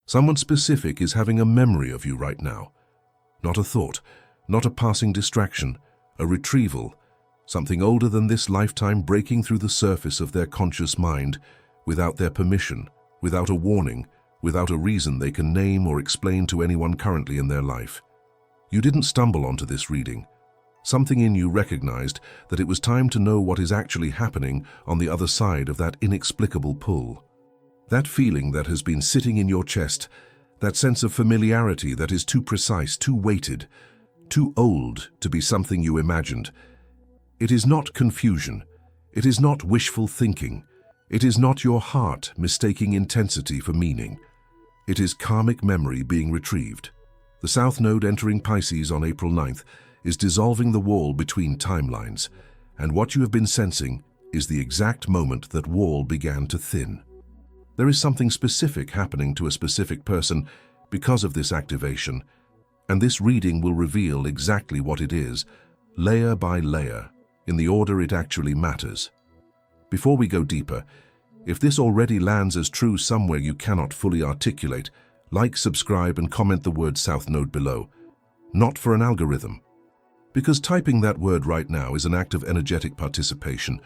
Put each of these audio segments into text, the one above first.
Someone specific is having a memory of you right now. Not a thought, not a passing distraction, a retrieval, something older than this lifetime breaking through the surface of their conscious mind, without their permission, without a warning, without a reason they can name or explain to anyone currently in their life. You didn't stumble onto this reading. Something in you recognized that it was time to know what is actually happening on the other side of that inexplicable pull. That feeling that has been sitting in your chest, that sense of familiarity that is too precise, too weighted, too old to be something you imagined. It is not confusion. It is not wishful thinking. It is not your heart mistaking intensity for meaning. It is karmic memory being retrieved. The South Node entering Pisces on April 9th is dissolving the wall between timelines, and what you have been sensing is the exact moment that wall began to thin. There is something specific happening to a specific person because of this activation, and this reading will reveal exactly what it is, layer by layer, in the order it actually matters. Before we go deeper, if this already lands as true somewhere you cannot fully articulate, like, subscribe, and comment the word South Node below. Not for an algorithm. Because typing that word right now is an act of energetic participation.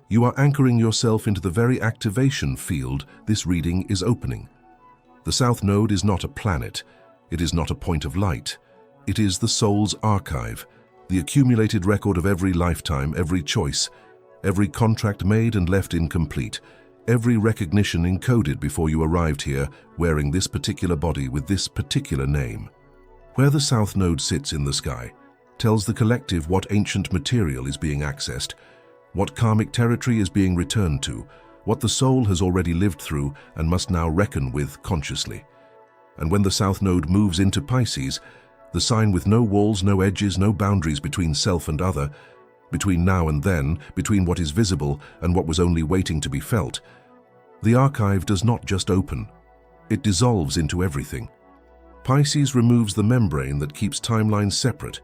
You are anchoring yourself into the very activation field this reading is opening. The South Node is not a planet. It is not a point of light. It is the soul's archive, the accumulated record of every lifetime, every choice, every contract made and left incomplete, every recognition encoded before you arrived here wearing this particular body with this particular name. Where the South Node sits in the sky tells the collective what ancient material is being accessed, what karmic territory is being returned to, what the soul has already lived through and must now reckon with consciously. And when the South Node moves into Pisces, the sign with no walls, no edges, no boundaries between self and other, between now and then, between what is visible and what was only waiting to be felt, the archive does not just open, it dissolves into everything. Pisces removes the membrane that keeps timelines separate.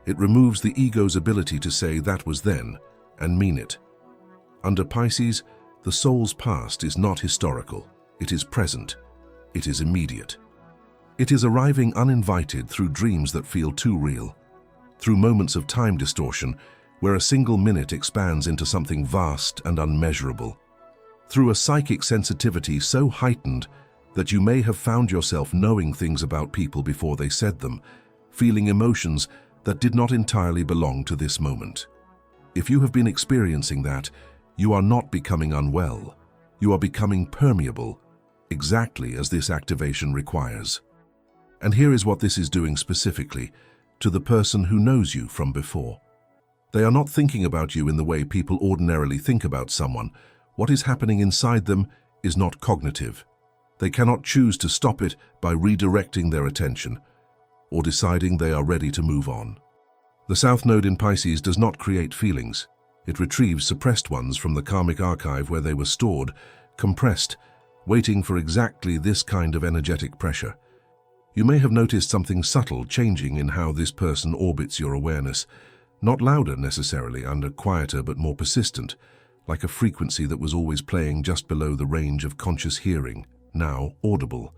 It removes the ego's ability to say that was then and mean it. Under Pisces, the soul's past is not historical, it is present, it is immediate. It is arriving uninvited through dreams that feel too real, through moments of time distortion where a single minute expands into something vast and unmeasurable, through a psychic sensitivity so heightened that you may have found yourself knowing things about people before they said them, feeling emotions that did not entirely belong to this moment. If you have been experiencing that, you are not becoming unwell. You are becoming permeable, exactly as this activation requires. And here is what this is doing specifically to the person who knows you from before. They are not thinking about you in the way people ordinarily think about someone. What is happening inside them is not cognitive. They cannot choose to stop it by redirecting their attention or deciding they are ready to move on. The South Node in Pisces does not create feelings. It retrieves suppressed ones from the karmic archive where they were stored, compressed, waiting for exactly this kind of energetic pressure. You may have noticed something subtle changing in how this person orbits your awareness, not louder necessarily, and quieter but more persistent, like a frequency that was always playing just below the range of conscious hearing, now audible.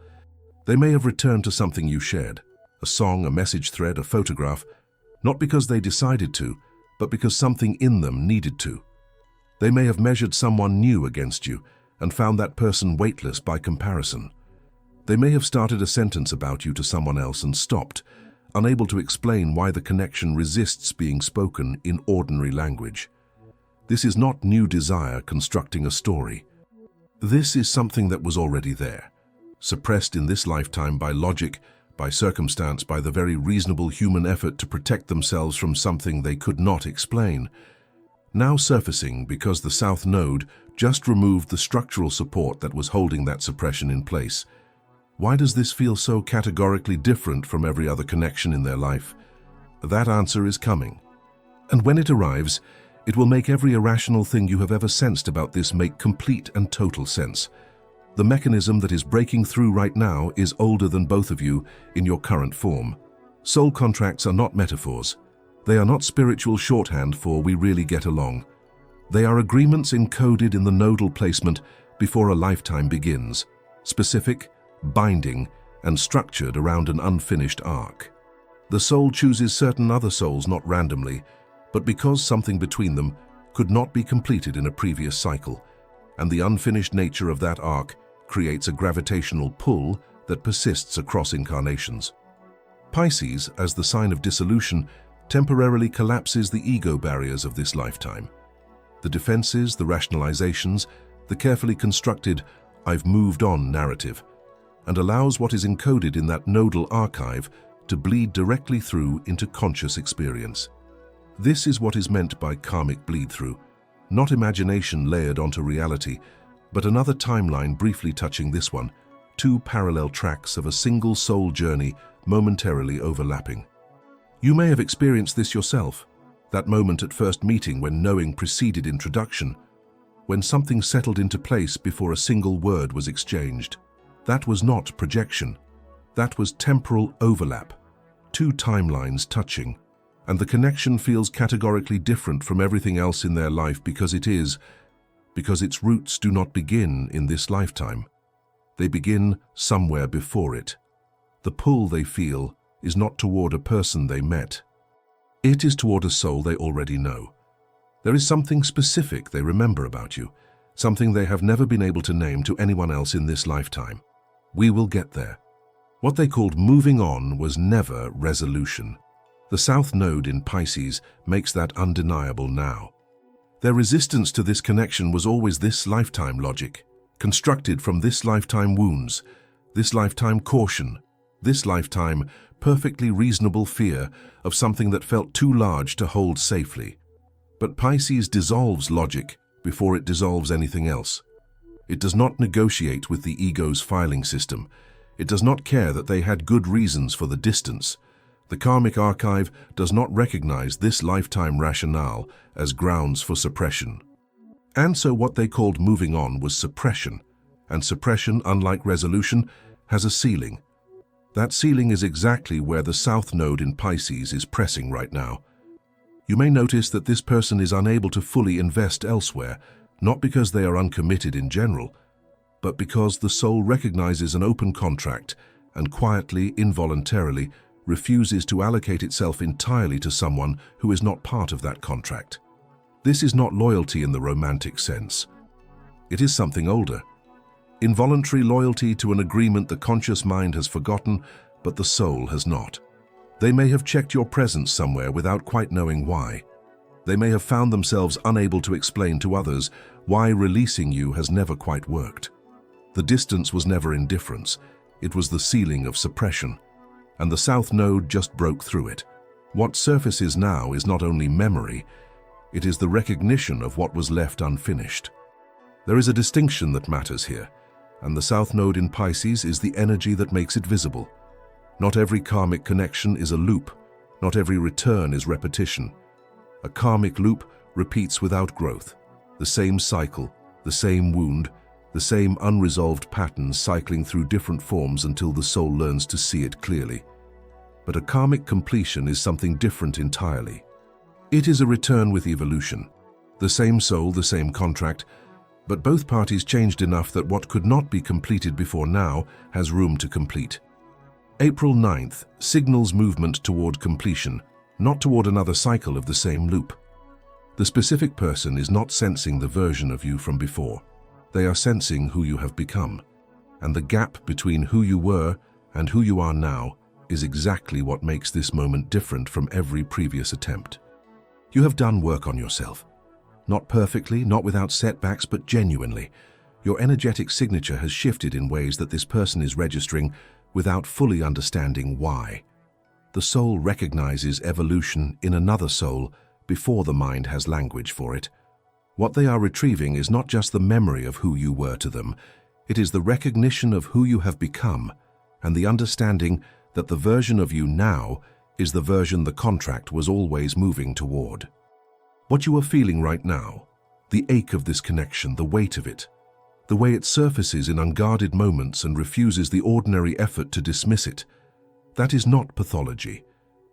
They may have returned to something you shared, a song, a message thread, a photograph, not because they decided to, but because something in them needed to. They may have measured someone new against you and found that person weightless by comparison. They may have started a sentence about you to someone else and stopped, unable to explain why the connection resists being spoken in ordinary language. This is not new desire constructing a story. This is something that was already there, suppressed in this lifetime by logic, by circumstance, by the very reasonable human effort to protect themselves from something they could not explain. Now surfacing because the South Node just removed the structural support that was holding that suppression in place. Why does this feel so categorically different from every other connection in their life? That answer is coming. And when it arrives, it will make every irrational thing you have ever sensed about this make complete and total sense. The mechanism that is breaking through right now is older than both of you in your current form. Soul contracts are not metaphors. They are not spiritual shorthand for "we really get along." They are agreements encoded in the nodal placement before a lifetime begins. Specific, binding, and structured around an unfinished arc. The soul chooses certain other souls not randomly, but because something between them could not be completed in a previous cycle, and the unfinished nature of that arc creates a gravitational pull that persists across incarnations. Pisces, as the sign of dissolution, temporarily collapses the ego barriers of this lifetime. The defenses, the rationalizations, the carefully constructed "I've moved on" narrative, and allows what is encoded in that nodal archive to bleed directly through into conscious experience. This is what is meant by karmic bleed-through, not imagination layered onto reality, but another timeline briefly touching this one, two parallel tracks of a single soul journey momentarily overlapping. You may have experienced this yourself, that moment at first meeting when knowing preceded introduction, when something settled into place before a single word was exchanged. That was not projection. That was temporal overlap, two timelines touching, and the connection feels categorically different from everything else in their life because its roots do not begin in this lifetime. They begin somewhere before it. The pull they feel is not toward a person they met. It is toward a soul they already know. There is something specific they remember about you, something they have never been able to name to anyone else in this lifetime. We will get there. What they called moving on was never resolution. The South Node in Pisces makes that undeniable now. Their resistance to this connection was always this lifetime logic, constructed from this lifetime wounds, this lifetime caution, this lifetime perfectly reasonable fear of something that felt too large to hold safely. But Pisces dissolves logic before it dissolves anything else. It does not negotiate with the ego's filing system. It does not care that they had good reasons for the distance. The karmic archive does not recognize this lifetime rationale as grounds for suppression. And so what they called moving on was suppression, and suppression, unlike resolution, has a ceiling. That ceiling is exactly where the South Node in Pisces is pressing right now. You may notice that this person is unable to fully invest elsewhere, not because they are uncommitted in general, but because the soul recognizes an open contract and quietly, involuntarily, refuses to allocate itself entirely to someone who is not part of that contract. This is not loyalty in the romantic sense. It is something older. Involuntary loyalty to an agreement the conscious mind has forgotten, but the soul has not. They may have checked your presence somewhere without quite knowing why. They may have found themselves unable to explain to others why releasing you has never quite worked. The distance was never indifference. It was the ceiling of suppression. And the South Node just broke through it. What surfaces now is not only memory, it is the recognition of what was left unfinished. There is a distinction that matters here, and the South Node in Pisces is the energy that makes it visible. Not every karmic connection is a loop. Not every return is repetition. A karmic loop repeats without growth. The same cycle, the same wound, the same unresolved patterns cycling through different forms until the soul learns to see it clearly. But a karmic completion is something different entirely. It is a return with evolution. The same soul, the same contract, but both parties changed enough that what could not be completed before now has room to complete. April 9th signals movement toward completion, not toward another cycle of the same loop. The specific person is not sensing the version of you from before. They are sensing who you have become. And the gap between who you were and who you are now is exactly what makes this moment different from every previous attempt. You have done work on yourself. Not perfectly, not without setbacks, but genuinely. Your energetic signature has shifted in ways that this person is registering without fully understanding why. The soul recognizes evolution in another soul before the mind has language for it. What they are retrieving is not just the memory of who you were to them, it is the recognition of who you have become and the understanding that the version of you now is the version the contract was always moving toward. What you are feeling right now, the ache of this connection, the weight of it, the way it surfaces in unguarded moments and refuses the ordinary effort to dismiss it, that is not pathology.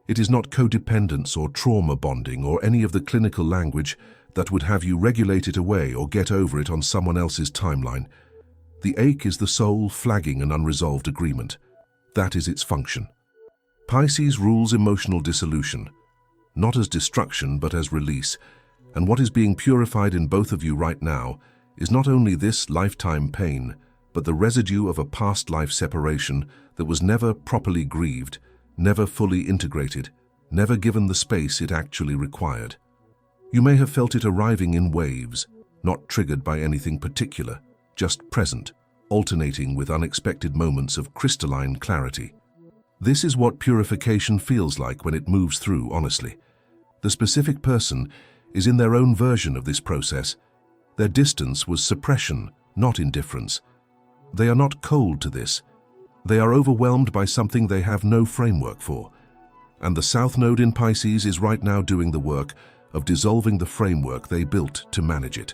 It is not codependence or trauma bonding or any of the clinical language that would have you regulate it away or get over it on someone else's timeline. The ache is the soul flagging an unresolved agreement. That is its function. Pisces rules emotional dissolution, not as destruction but as release, and what is being purified in both of you right now is not only this lifetime pain, but the residue of a past life separation that was never properly grieved, never fully integrated, never given the space it actually required. You may have felt it arriving in waves, not triggered by anything particular, just present, alternating with unexpected moments of crystalline clarity. This is what purification feels like when it moves through honestly. The specific person is in their own version of this process. Their distance was suppression, not indifference. They are not cold to this. They are overwhelmed by something they have no framework for. And the South Node in Pisces is right now doing the work of dissolving the framework they built to manage it.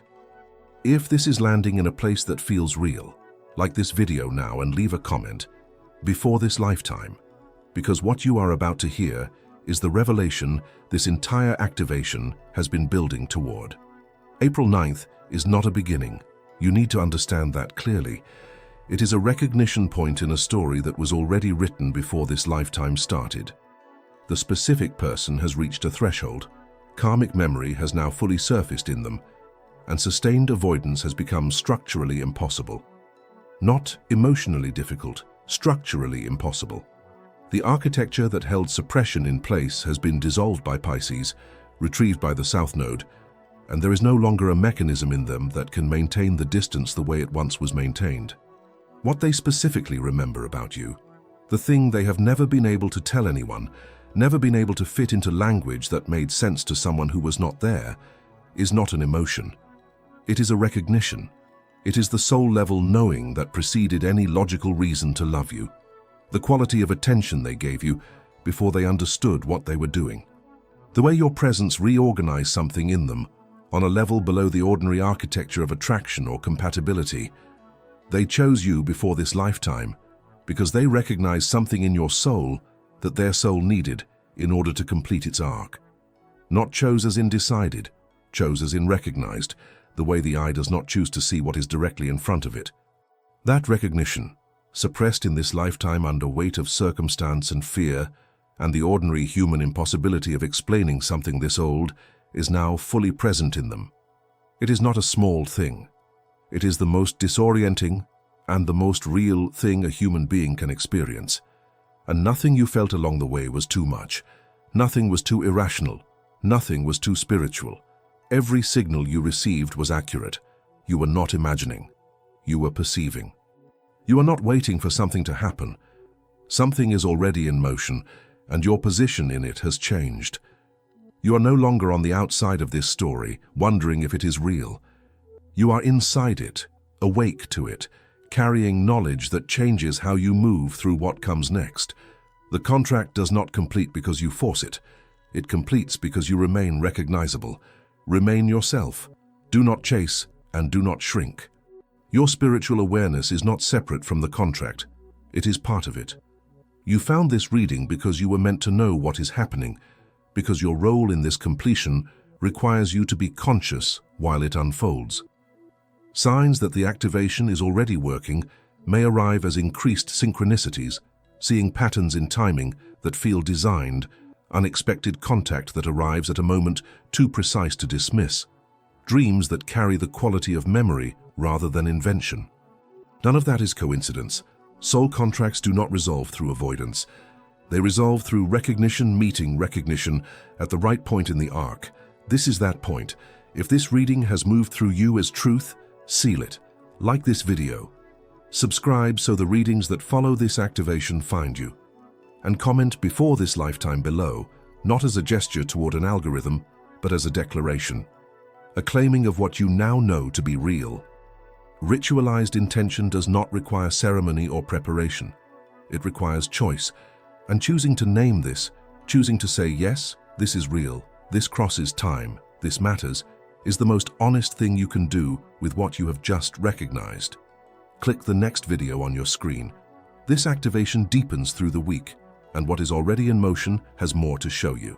If this is landing in a place that feels real, like this video now and leave a comment, before this lifetime, because what you are about to hear is the revelation this entire activation has been building toward. April 9th is not a beginning. You need to understand that clearly. It is a recognition point in a story that was already written before this lifetime started. The specific person has reached a threshold. Karmic memory has now fully surfaced in them, and sustained avoidance has become structurally impossible. Not emotionally difficult, structurally impossible. The architecture that held suppression in place has been dissolved by Pisces, retrieved by the South Node, and there is no longer a mechanism in them that can maintain the distance the way it once was maintained. What they specifically remember about you, the thing they have never been able to tell anyone, never been able to fit into language that made sense to someone who was not there, is not an emotion. It is a recognition. It is the soul-level knowing that preceded any logical reason to love you. The quality of attention they gave you before they understood what they were doing. The way your presence reorganized something in them on a level below the ordinary architecture of attraction or compatibility. They chose you before this lifetime because they recognized something in your soul that their soul needed in order to complete its arc. Not chose as in decided, chose as in recognized, the way the eye does not choose to see what is directly in front of it. That recognition, suppressed in this lifetime under weight of circumstance and fear, and the ordinary human impossibility of explaining something this old, is now fully present in them. It is not a small thing. It is the most disorienting and the most real thing a human being can experience. And nothing you felt along the way was too much. Nothing was too irrational. Nothing was too spiritual. Every signal you received was accurate. You were not imagining. You were perceiving. You are not waiting for something to happen. Something is already in motion, and your position in it has changed. You are no longer on the outside of this story, wondering if it is real. You are inside it, awake to it, carrying knowledge that changes how you move through what comes next. The contract does not complete because you force it. It completes because you remain recognizable. Remain yourself. Do not chase and do not shrink. Your spiritual awareness is not separate from the contract. It is part of it. You found this reading because you were meant to know what is happening, because your role in this completion requires you to be conscious while it unfolds. Signs that the activation is already working may arrive as increased synchronicities, seeing patterns in timing that feel designed, unexpected contact that arrives at a moment too precise to dismiss, dreams that carry the quality of memory rather than invention. None of that is coincidence. Soul contracts do not resolve through avoidance. They resolve through recognition meeting recognition at the right point in the arc. This is that point. If this reading has moved through you as truth, seal it. Like this video. Subscribe so the readings that follow this activation find you. And comment before this lifetime below, not as a gesture toward an algorithm, but as a declaration. A claiming of what you now know to be real. Ritualized intention does not require ceremony or preparation. It requires choice. And choosing to name this, choosing to say, yes, this is real, this crosses time, this matters, is the most honest thing you can do with what you have just recognized. Click the next video on your screen. This activation deepens through the week, and what is already in motion has more to show you.